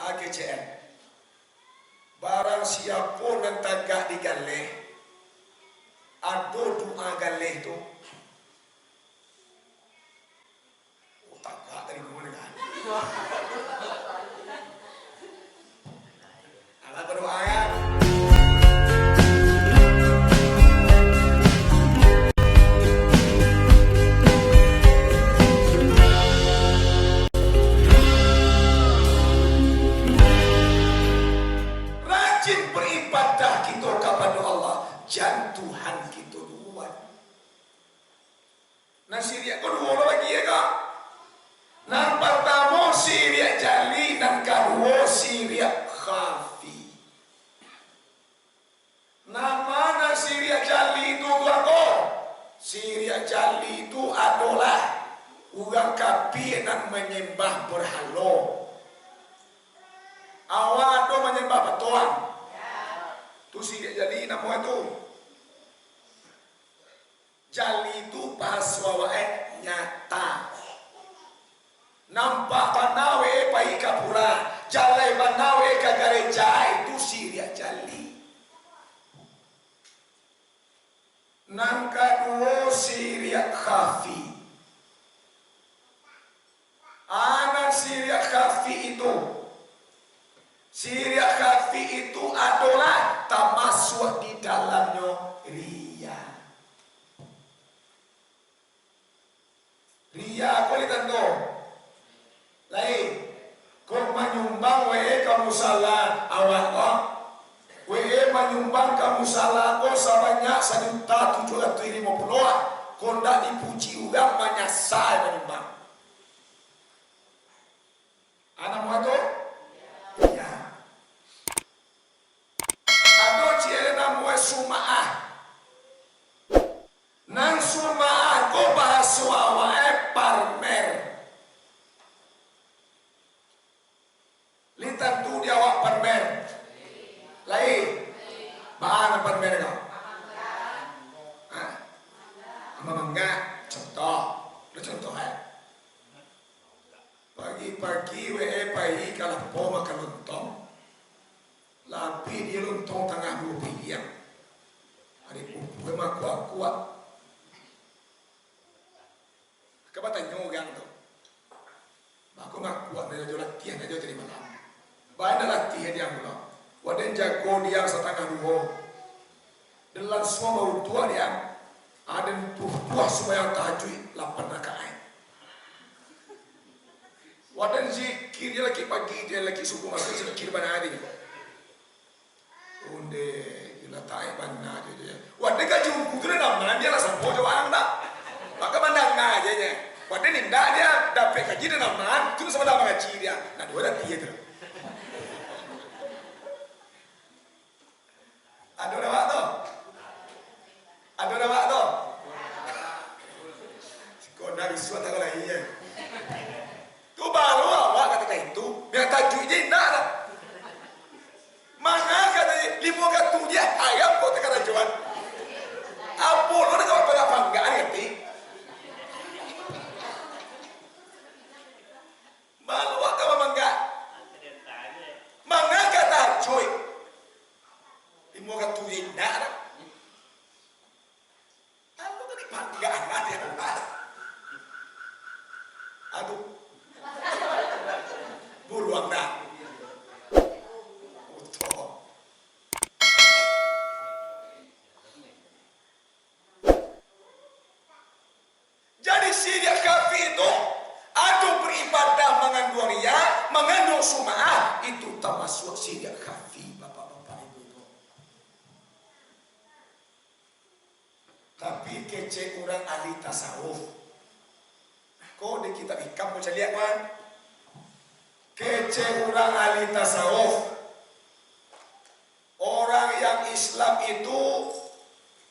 AGCN. Barang siapa yang tagak di galeh, ada doa galeh tu. Oh, tagak dari mana kan? Alah berdoa ya. Jan Tuhan kita duluan. Nah Syria kedua lagi ya kak. Nah pertama Syria jali, dan kedua Syria khafi. Nama Syria jali itu tuan kau. Syria jali itu adalah orang kafir dan menyembah berhala. Awak tu menyembah betuan. Tu Syria jali nama itu. Jali itu bahasa wae nyata. Nampak banawe pai kapura, jalai banawe ka gereja itu Syria jali. Nang kedua Syria khafi. Anak Syria khafi itu. Syria khafi itu adalah termasuk di dalamnya ria. Ria kau lihat tu, lain. Kau menyumbang we kamu salah awak kau, we menyumbang kamu salah kau sebanyak 1.750. Kau tidak dipuji orang menyasar menyumbang. Anak muat tu, ya. Ada ciri nama sumaah. Nang sumaah kau bahasa awak. Parmer. Litan tu dia awak parmer. Lain. Mana parmer kau? Mangga. Contoh. Lu contoh Pagi-pagi we pagi kalau po makan lontong. Lapi dia lontong tengah rupiah. Hari pun mak kuat. Kau tanya orang tu, aku nak kuat dia jual latihan dia jadi malam. Banyak latihan dia mula. Wadah jago dia setengah dua. Dalam semua mau tua dia, ada puas semua yang tahajud 8 rakaat. Wadah zikir dia lagi pagi dia lagi subuh masuk zikir banyak hari. Unde gila tai banyak dia. Wadah gaji ukuran nama dia lah sampai jauh dah. Maka mandang aja nya. Wadah ni dah dia dapat kaji dan aman, tu sama dah mengaji dia. Nah dua dah tiada. Ada orang tu. Ada orang tu. Kau dah bisuan tak kalau iya. Tu baru awak kata itu. Biar tajuk je nak lah. Mana kata lima kata dia ayam kau tak kata jual. Apa lo nak kau pada banggaan ngerti? Malu apa mangga? Mangga kata cuy. Lima kata dia nak lah. Aku tadi banggaan ada yang nak. Aduh. Buruang dah. Jadi Syria kafir itu ada beribadah mengandung ria, mengandung sumaah, itu termasuk Syria kafir, bapak-bapak ibu-ibu. Tapi kece orang ahli tasawuf. Kau di kitab hikam boleh lihat kan? Kece orang ahli tasawuf. Orang yang Islam itu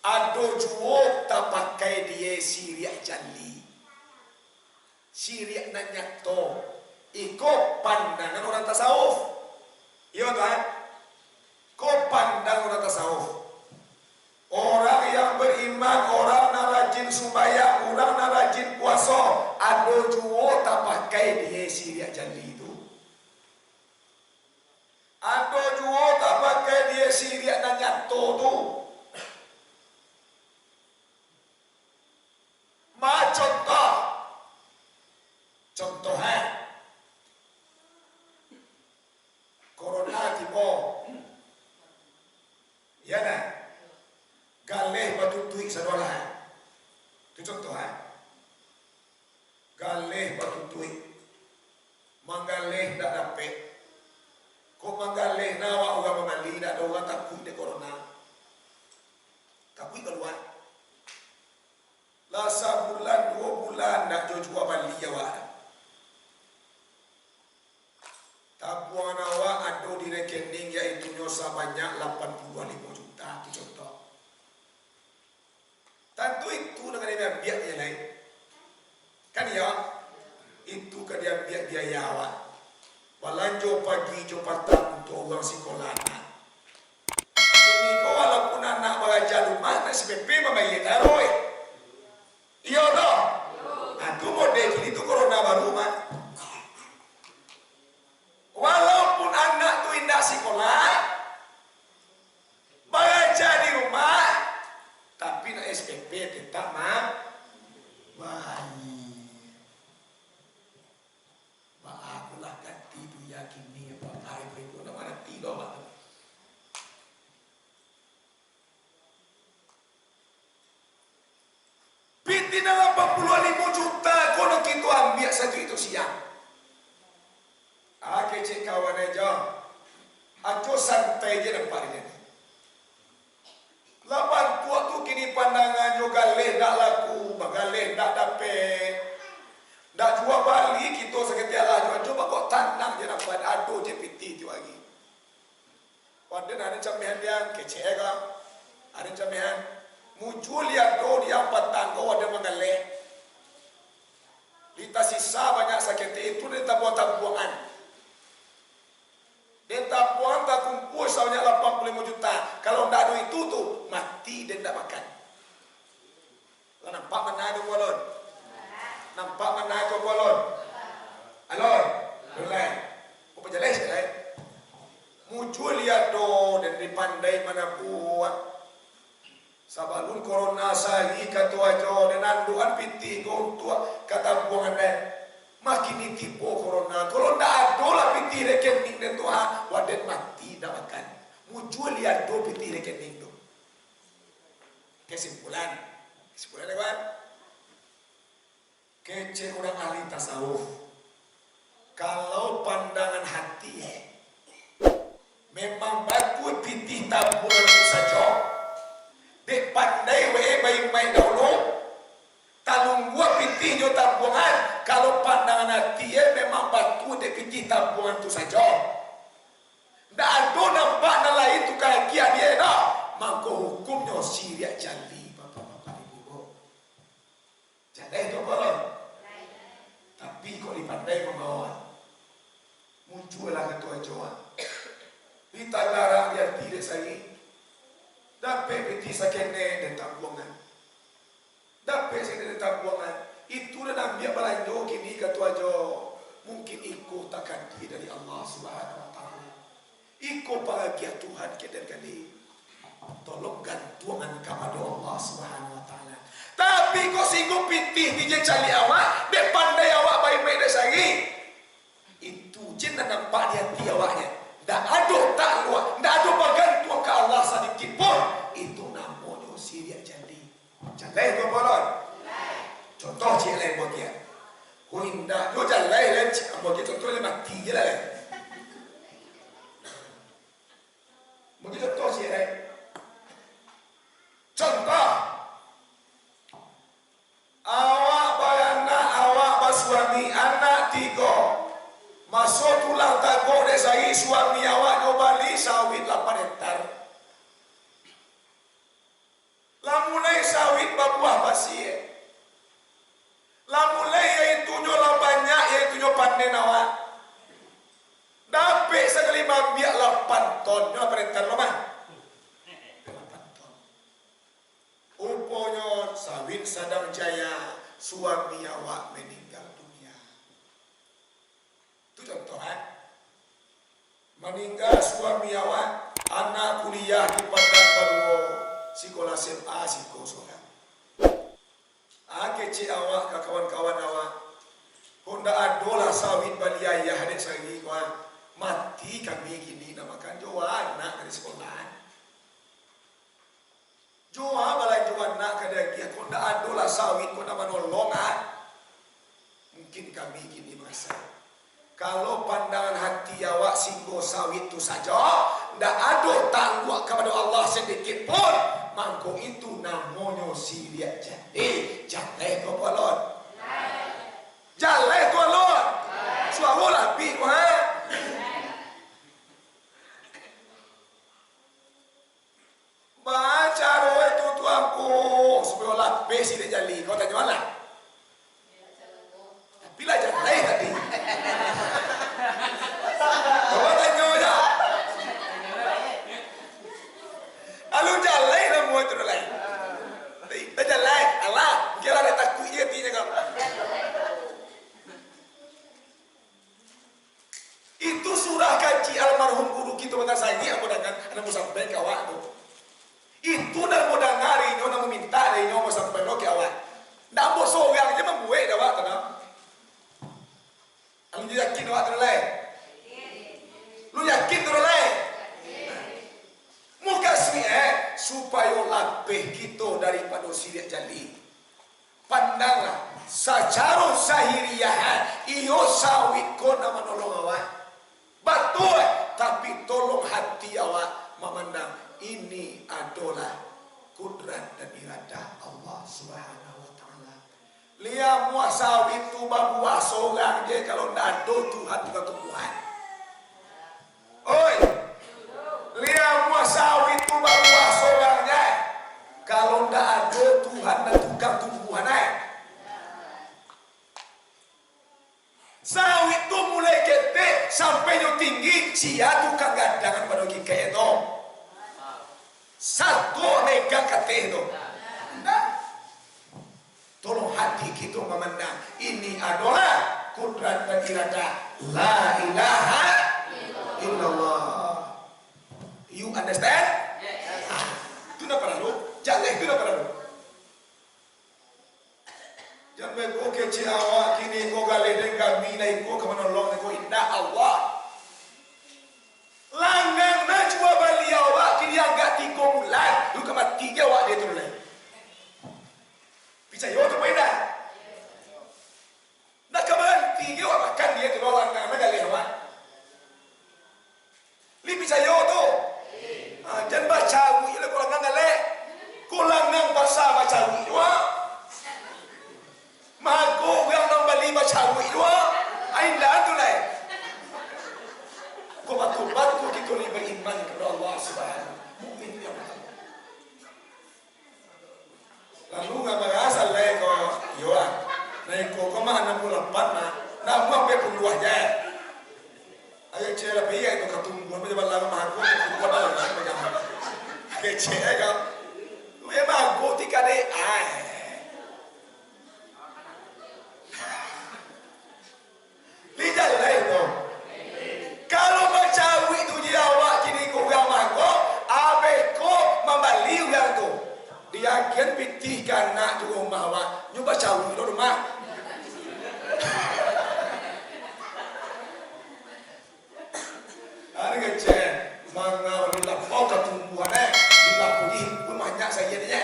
ada juga tak pakai dia Syria jali. Syria nanya to. Ikut pandangan orang tasawuf. Iya kan? Kau pandang orang tasawuf. Orang yang beriman, orang yang rajin sembahyang, orang yang rajin puasa, ada juga tak pakai dia Syria jali itu. Syria dan nyato tu. Contoh corona tipo ya nah galeh batu tuik sadolah itu contoh galeh batu tuik manggaleh tak dapat kok manggaleh nawa orang memali tak ada orang takut de corona takut keluar lah sebulan 2 bulan nak jual bali awak tabuan awak ada di rekening iaitu nyosa banyak 85 juta itu contoh. Tentu itu dengan dia biak yang lain. Kan ya? Itu kan dia biak biaya awak. Walanjo pagi jo petang untuk orang sekolah anak. Ini kau walaupun anak belajar rumah nak SPP membayar taruh. Iya toh? Aku model itu corona baru mah. Walaupun anak tu indah sekolah, belajar di rumah, tapi nak SPP tetap bayi. Aku lah ganti tu yakin ni apa itu nama nanti doa. Piti dalam 85 juta, kalau kita ambil satu itu siang. Cik kawan aja, ajo santai je nampak dia. Lapan tua tu kini pandangan jo galeh nak laku, galeh nak dapat, nak jual balik kita seketia lah. Coba kok tanam je nampak aduh je piti tu lagi. Pada ada camihan dia kecil kan, ada camihan muncul lihat do dia patang kau ada mengaleh. Lita sisa banyak sakit itu dia tabuan-tabuan. Dia tabuan tak kumpul sebanyak 85 juta. Kalau tidak ada itu tu mati dan tidak makan. Nampak mana itu bolon? Nampak mana itu bolon? Alon, boleh. Apa jelas kan? Muncul lihat do dan dipandai mana buat. Sabalun corona sari kata aja dan anduan piti kau tua kata buangan dan makin ditipu corona. Kalau tak ada lah piti rekening dan tua wadah mati dah makan. Muncul lihat do piti rekening tu. Kesimpulan ni kawan. Kece orang ahli tasawuf. Kalau pandangan hati memang bagus piti tabungan itu saja. Dek pandai baik-baik dahulu. Talung buat piti jo tabungan. Kalau pandangan hati memang batu dek piti tabungan itu saja. Tak ada nampak nala itu kagian dia dah. Maka hukumnya Syria jali bapak-bapak ibu. Jali itu boleh. Tapi kok dipandai membawa. Muncullah ketua Jawa. Kita larang dia tidak saya. Dapat peti sakene dan tabungan. Dapat sakene dan tabungan. Itu dah ambil belanja kini ketua Jawa. Mungkin ikut takkan dari Allah Subhanahu Wa Taala. Ikut bahagia Tuhan kita kali. Tolong gantungan kepada Allah Subhanahu Wa Taala. Tapi kau singgung pitih dia cari awak, dia pandai awak baik-baik dah sehari. Itu je nak nampak di hati awaknya. Tak ada tak luar, tak ada bergantung ke Allah sedikit pun. Itu namanya Syria jadi. Jalai tu bolon. Contoh cik lain buat dia. Kau indah, tu jalai lain buat dia. Contoh dia mati je lah. Begitu contoh cik lain. Contoh. Awak beranak, awak bersuami, anak 3. Masuk tulang takut dari saya suami awak nyobali sawit 8 hektar. Lah mulai sawit berbuah pasir. Lah mulai iaitu nyolah banyak iaitu nyol panen awak. Dapat sekali mambiak 8 ton. Nyol 8 hektar lho mah. 8 ton. Rupanya sawit sedang jaya suami awak meninggal. Itu contoh meninggal suami awak anak kuliah di Padang Baru, sekolah SMA siko seorang. Kecik awak ke kawan-kawan awak. Honda adolah sawit baliaya hadik sari kawan. Mati kami gini namakan Jawa anak dari sekolahan. Jawa balai Jawa anak kadang dia honda adolah sawit honda manolongan. Mungkin kami gini merasa. Kalau pandangan hati awak singgo sawit itu saja, ndak ada tangguh kepada Allah sedikit pun. Mangko itu namanya siliat jadi. Jalai kau polon. Jalai kau polon. Suara lapi kau ha. Baca roh itu tuanku supaya lapi siliat jali. Kau tanya mana? Bila jalai tadi. Kau tanya aja. Alu jalai lah muat tu lain. Tak jalai, Allah. Kira ada takut je tinya kau. Itu surah kaji almarhum guru kita benar saya ni aku dengar anak sampai ke awak tu. Itu nak mau dengar ini, nak meminta ini, mau sampai ke awak. Nak mau soal je membuat awak tu nak. Lu yakin awak tu lain? Lu yakin tu lain? Muka sini supaya lapih kita daripada siliat jali. Pandanglah secara zahiriah iyo sawit ko na menolong awak. Betul, tapi tolong hati awak memandang ini adalah kudrat dan iradah Allah Subhanahu wa taala. Lihat muah sawit tu babuah seorang je kalau ndak ada Tuhan bukan Tuhan. Oi. Lihat muah sawit tu babuah seorangnya. Kalau ndak ada Tuhan dan tukang tumbuhan sawit tu mulai ketek sampai yang tinggi cia tukang gandangan pada kita itu. Satu megang kate itu. Tolong hati kita memandang ini adalah kudrat dan iradah la ilaha illallah. You understand? Yes. Itu nak perlu. Jangan itu nak perlu. Jangan kau kecil awak kini kau galeden kami naik kau kemana long kau indah Allah. Langgang na cua bali awak kini agak 3 bulan. Lu kemat 3 awak dia tu lain. Bisa yo tu beda. Nak kemat 3 awak makan dia tu langgang na galih awak. Li bisa yo tu. Jangan baca wi le kau langgang galih. Kau langgang pasal baca wi awak. Mago yang nak beli baca wi dua, ainda tu lain. Kau batu kita ni beriman kepada Allah Subhanahu. Mukmin yang betul. Lalu ngapa asal lain kau, yoan. Naik kau mana 68 nak mampu puluh aja. Ayo cera biaya itu ketumbuhan macam balang mahago, kau dah macam. Kecil kau. Memang kau tika deh. Lihat lain tu. Kalau baca itu dia awak kini kau yang mangko, abeko membeli yang tu. Dia kian pitihkan nak di rumah awak. Nyu baca itu rumah. Ada kecil, mangau di lapau ketumbuhan di lapau ni banyak saya ni.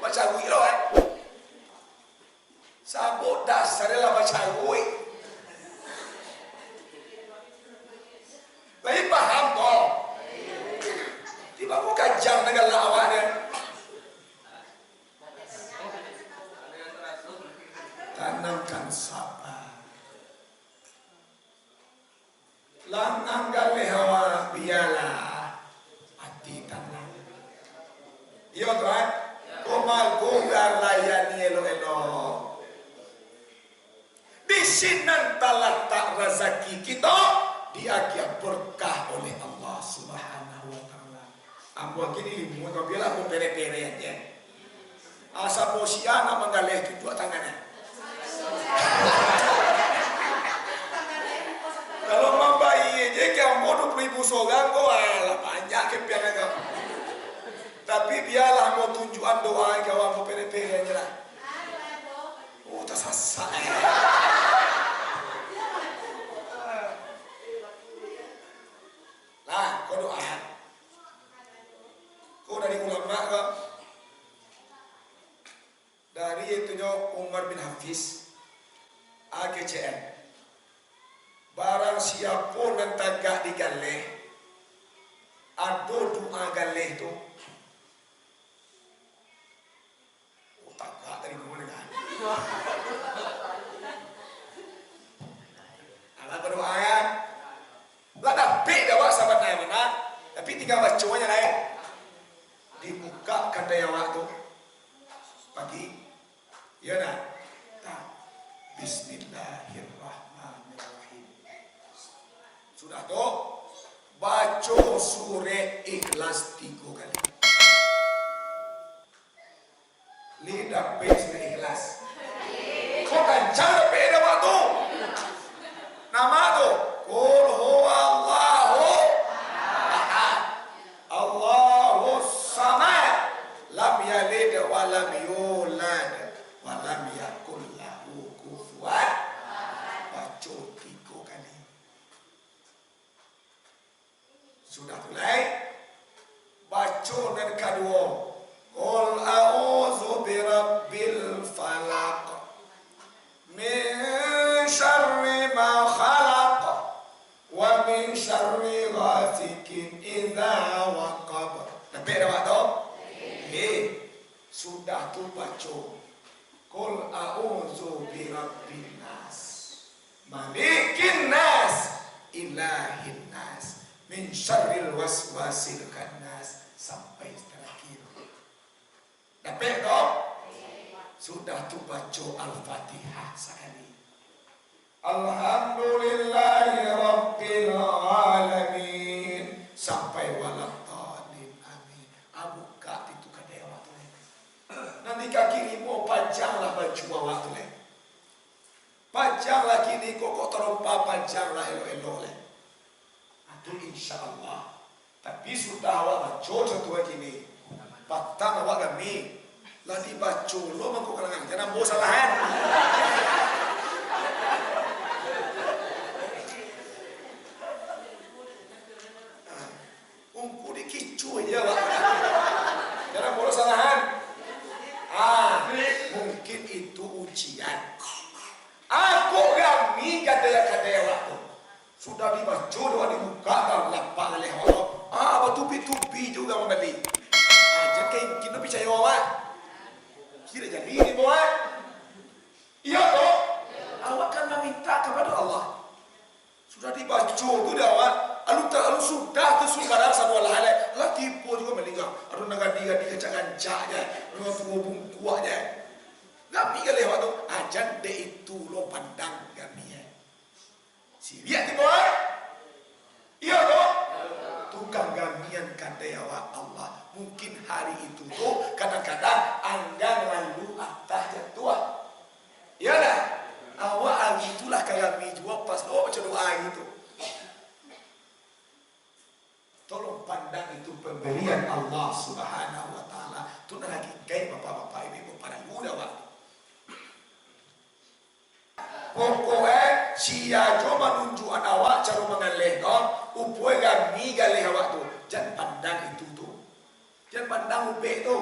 Baca itu sabot dasar lah baca itu. Baik paham toh. Tiba aku kajang dengan awak dia. Tanamkan sabar. Langang galih awak biarlah hati tanam. Iya tuan. Komal gogar layani elok-elok. Di sini terletak rezeki kita. Dia akan berkah oleh Allah Subhanahu wa taala. Ambo kini mu ko biala ko pere-pere aja. Asa posiana manggaleh kedua tangannya. Kalau mambai je ke ambo 20,000 musogang kau lah banyak kepiangan kau. Tapi biarlah mau tunjukan doa kau mau pere-pere aja lah. Oh tersasa. Nah, kau doa. Kau dari ulama kau. Dari itunya Umar bin Hafiz AGCN. Barang siapa yang tagak di galeh, ada doa galeh tu. Oh tagak dari mana kan? Alah berdoa kan? Lah dapat dah awak sahabat mana? Tapi tinggal bacanya lah ya. Dibuka kandai awak tu pagi, ya nak? Bismillahirrahmanirrahim. Sudah tu, baca surah Ikhlas 3 kali. Lidah surah Ikhlas. Kau kencang dapat dah waktu. Nama tu, Qul huwallahu ahad, Allahu samad, lam yalid wa lam yulad wa lam yakul lahu kufuwan. Baca 3 kali. Sudah mulai. Baca dan kedua. Qul a'udzu birabbil falaq min syarri ma khalaq wa min syarri ghasikin idza waqab. Dapat dah waktu? Sudah tu baca. Qul a'udzu birabbin nas, malikin nas, ilahin nas, min syarril waswasil khannas sampai terakhir. Dapat tak? Sudah tu baca Al-Fatihah sekali. Alhamdulillahi Rabbil Alamin sampai waladhdallin amin. Buka itu kadai waktu ni. Nanti kaki ni mau panjanglah baju awak tu ni. Panjanglah kini kok terompa panjanglah elok-elok ni. Itu insyaAllah. Tapi sudah awak baca satu lagi ni. Patang awak kami. Lagi baca lo mangkuk kalangan. Jangan bawa salahan. Ungku dikicu aja awak. Jangan bawa salahan. Mungkin itu ujian. Aku kami kata-kata waktu. Sudah dibaca doa dibuka dalam lapang oleh Allah. Bertubi-tubi juga membeli. Jadi kita percaya awak. Tidak jadi ini buat. Iya toh. Awak kan meminta kepada Allah. Sudah dibaca tu dah awak. Alu sudah tu sumbarang satu hal. Lah tipu juga melingkar. Aduh nagadi-gadi kecak-kecak je. Aduh tua bungkuak je. Kami kali awak tu. Ajan de itu lo pandang kami ya. Si lihat ni buat. Iya toh. Tukang gamian kandai awak Allah. Mungkin hari itu tuh kadang-kadang anggang lalu atas jatuh. Ya dah. Awak itulah kami juga pas lo baca doa itu. Tolong pandang itu pemberian Allah Subhanahu wa taala. Tu nak lagi kai bapak-bapak ibu para muda awak. Pokoknya sia cuma nunjukan awak cara mengalih kau. Upoi kami galih awak tu. Jangan pandang itu tu. Jangan pandang ubek tu.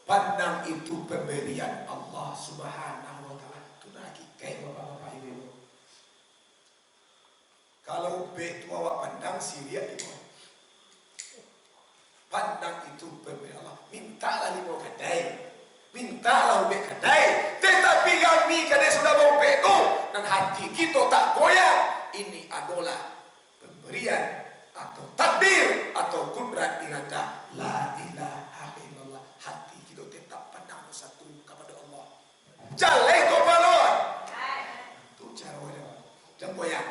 Pandang itu pemberian Allah Subhanahu wa taala. Tu lagi kayak bapak-bapak ibu. Kalau ubek tu awak pandang siria itu. Pandang itu pemberian Allah. Mintalah lima kedai. Mintalah ubek kedai. Tetapi kami kadang sudah mau ubek tu. Dan hati kita tak goyang. Ini adalah pemberian atau takdir atau kudrat irada. La ilaha illallah. Hati kita tetap pandang satu kepada Allah. Jaleh kau balon. Itu cara wajah. Jangan goyang.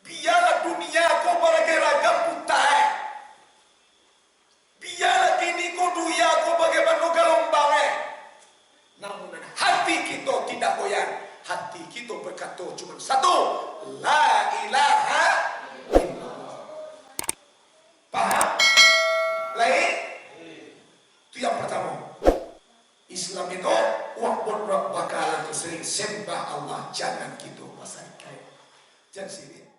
Biarlah dunia kau beragam putih. Biarlah kini kau dunia kau bagaimana gelombang. Namun hati kita tidak goyang. Hati kita berkata cuma satu. La ilaha Islam itu wa'bud rabbaka, sering sembah Allah, jangan gitu pasal kayak jangan sini.